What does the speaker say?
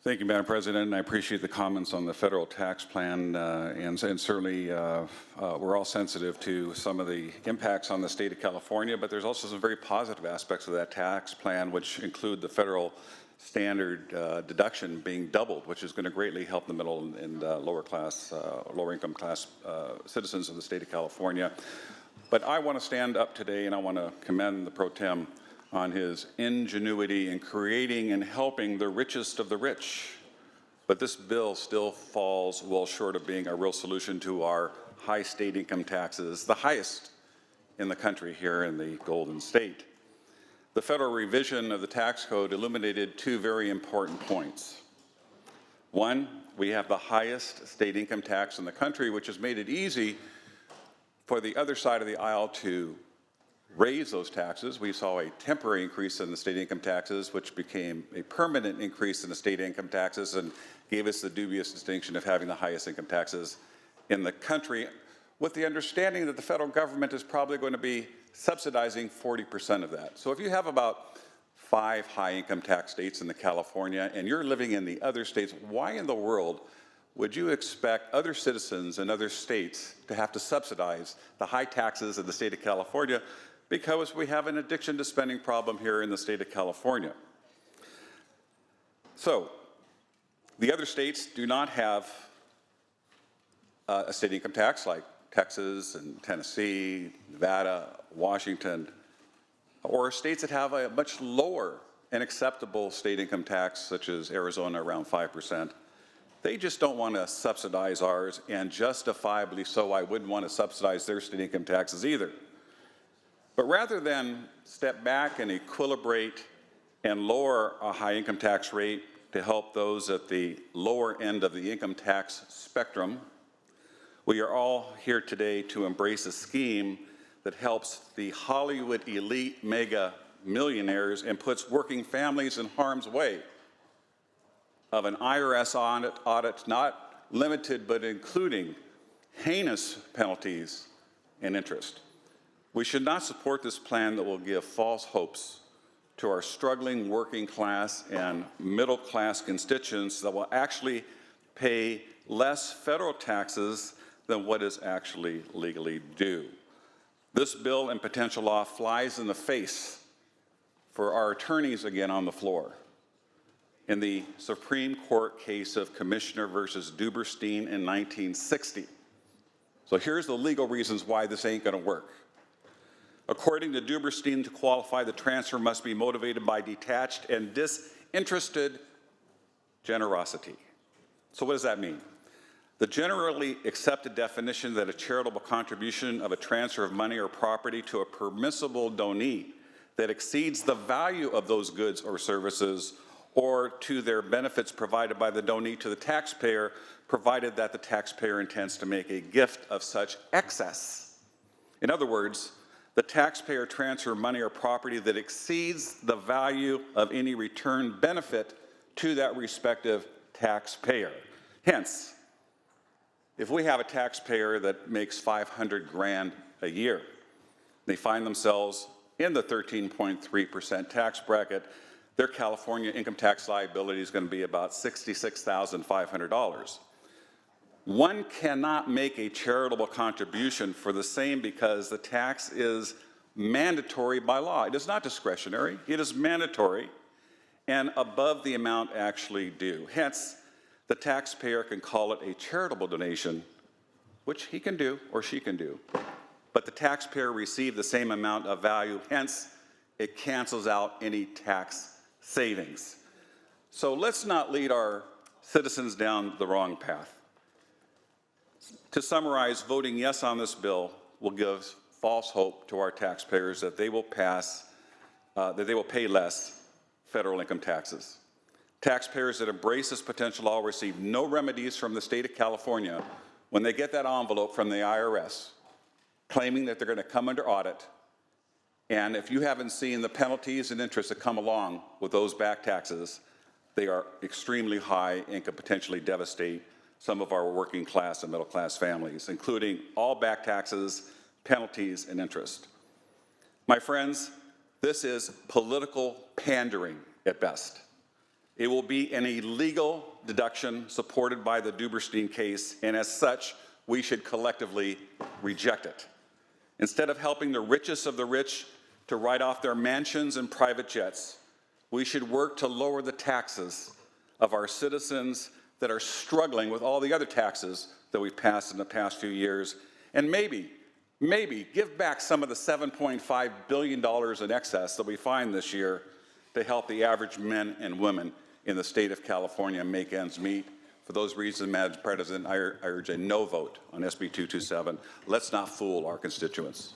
Thank you, Madam President, and I appreciate the comments on the federal tax plan, and certainly we're all sensitive to some of the impacts on the state of California, but there's also some very positive aspects of that tax plan, which include the federal standard deduction being doubled, which is going to greatly help the middle and lower income class citizens of the state of California. But I want to stand up today and I want to commend the Pro Tem on his ingenuity in creating and helping the richest of the rich. But this bill still falls well short of being a real solution to our high state income taxes, the highest in the country here in the Golden State. The federal revision of the tax code illuminated two very important points. One, we have the highest state income tax in the country, which has made it easy for the other side of the aisle to raise those taxes. We saw a temporary increase in the state income taxes, which became a permanent increase in the state income taxes and gave us the dubious distinction of having the highest income taxes in the country, with the understanding that the federal government is probably going to be subsidizing 40% of that. So if you have about 5 high income tax states in California and you're living in the other states, why in the world would you expect other citizens in other states to have to subsidize the high taxes of the state of California? Because we have an addiction to spending problem here in the state of California. So the other states do not have a state income tax like Texas and Tennessee, Nevada, Washington, or states that have a much lower and acceptable state income tax, such as Arizona, around 5%. They just don't want to subsidize ours, and justifiably so. I wouldn't want to subsidize their state income taxes either. But rather than step back and equilibrate and lower a high income tax rate to help those at the lower end of the income tax spectrum, we are all here today to embrace a scheme that helps the Hollywood elite mega millionaires and puts working families in harm's way of an IRS audit not limited but including heinous penalties and interest. We should not support this plan that will give false hopes to our struggling working class and middle class constituents that will actually pay less federal taxes than what is actually legally due. This bill and potential law flies in the face for our attorneys again on the floor. In the Supreme Court case of Commissioner versus Duberstein in 1960. So here's the legal reasons why this ain't gonna work. According to Duberstein, to qualify, the transfer must be motivated by detached and disinterested generosity. So what does that mean? The generally accepted definition that a charitable contribution of a transfer of money or property to a permissible donee that exceeds the value of those goods or services or to their benefits provided by the donee to the taxpayer, provided that the taxpayer intends to make a gift of such excess. In other words, the taxpayer transfer money or property that exceeds the value of any return benefit to that respective taxpayer. Hence, if we have a taxpayer that makes $500 grand a year, they find themselves in the 13.3% tax bracket, their California income tax liability is going to be about $66,500. One cannot make a charitable contribution for the same because the tax is mandatory by law. It is not discretionary, it is mandatory and above the amount actually due. Hence, the taxpayer can call it a charitable donation, which he can do or she can do, but the taxpayer received the same amount of value, hence it cancels out any tax savings. So let's not lead our citizens down the wrong path. To summarize, voting yes on this bill will give false hope to our taxpayers that they will pay less federal income taxes. Taxpayers that embrace this potential law receive no remedies from the state of California when they get that envelope from the IRS claiming that they're going to come under audit. And if you haven't seen the penalties and interest that come along with those back taxes, they are extremely high and could potentially devastate some of our working class and middle class families, including all back taxes, penalties, and interest. My friends, this is political pandering at best. It will be an illegal deduction supported by the Duberstein case, and as such, we should collectively reject it. Instead of helping the richest of the rich to write off their mansions and private jets, we should work to lower the taxes of our citizens that are struggling with all the other taxes that we've passed in the past few years, and maybe give back some of the $7.5 billion in excess that we find this year to help the average men and women in the state of California make ends meet. For those reasons, Madam President, I urge a no vote on SB 227. Let's not fool our constituents.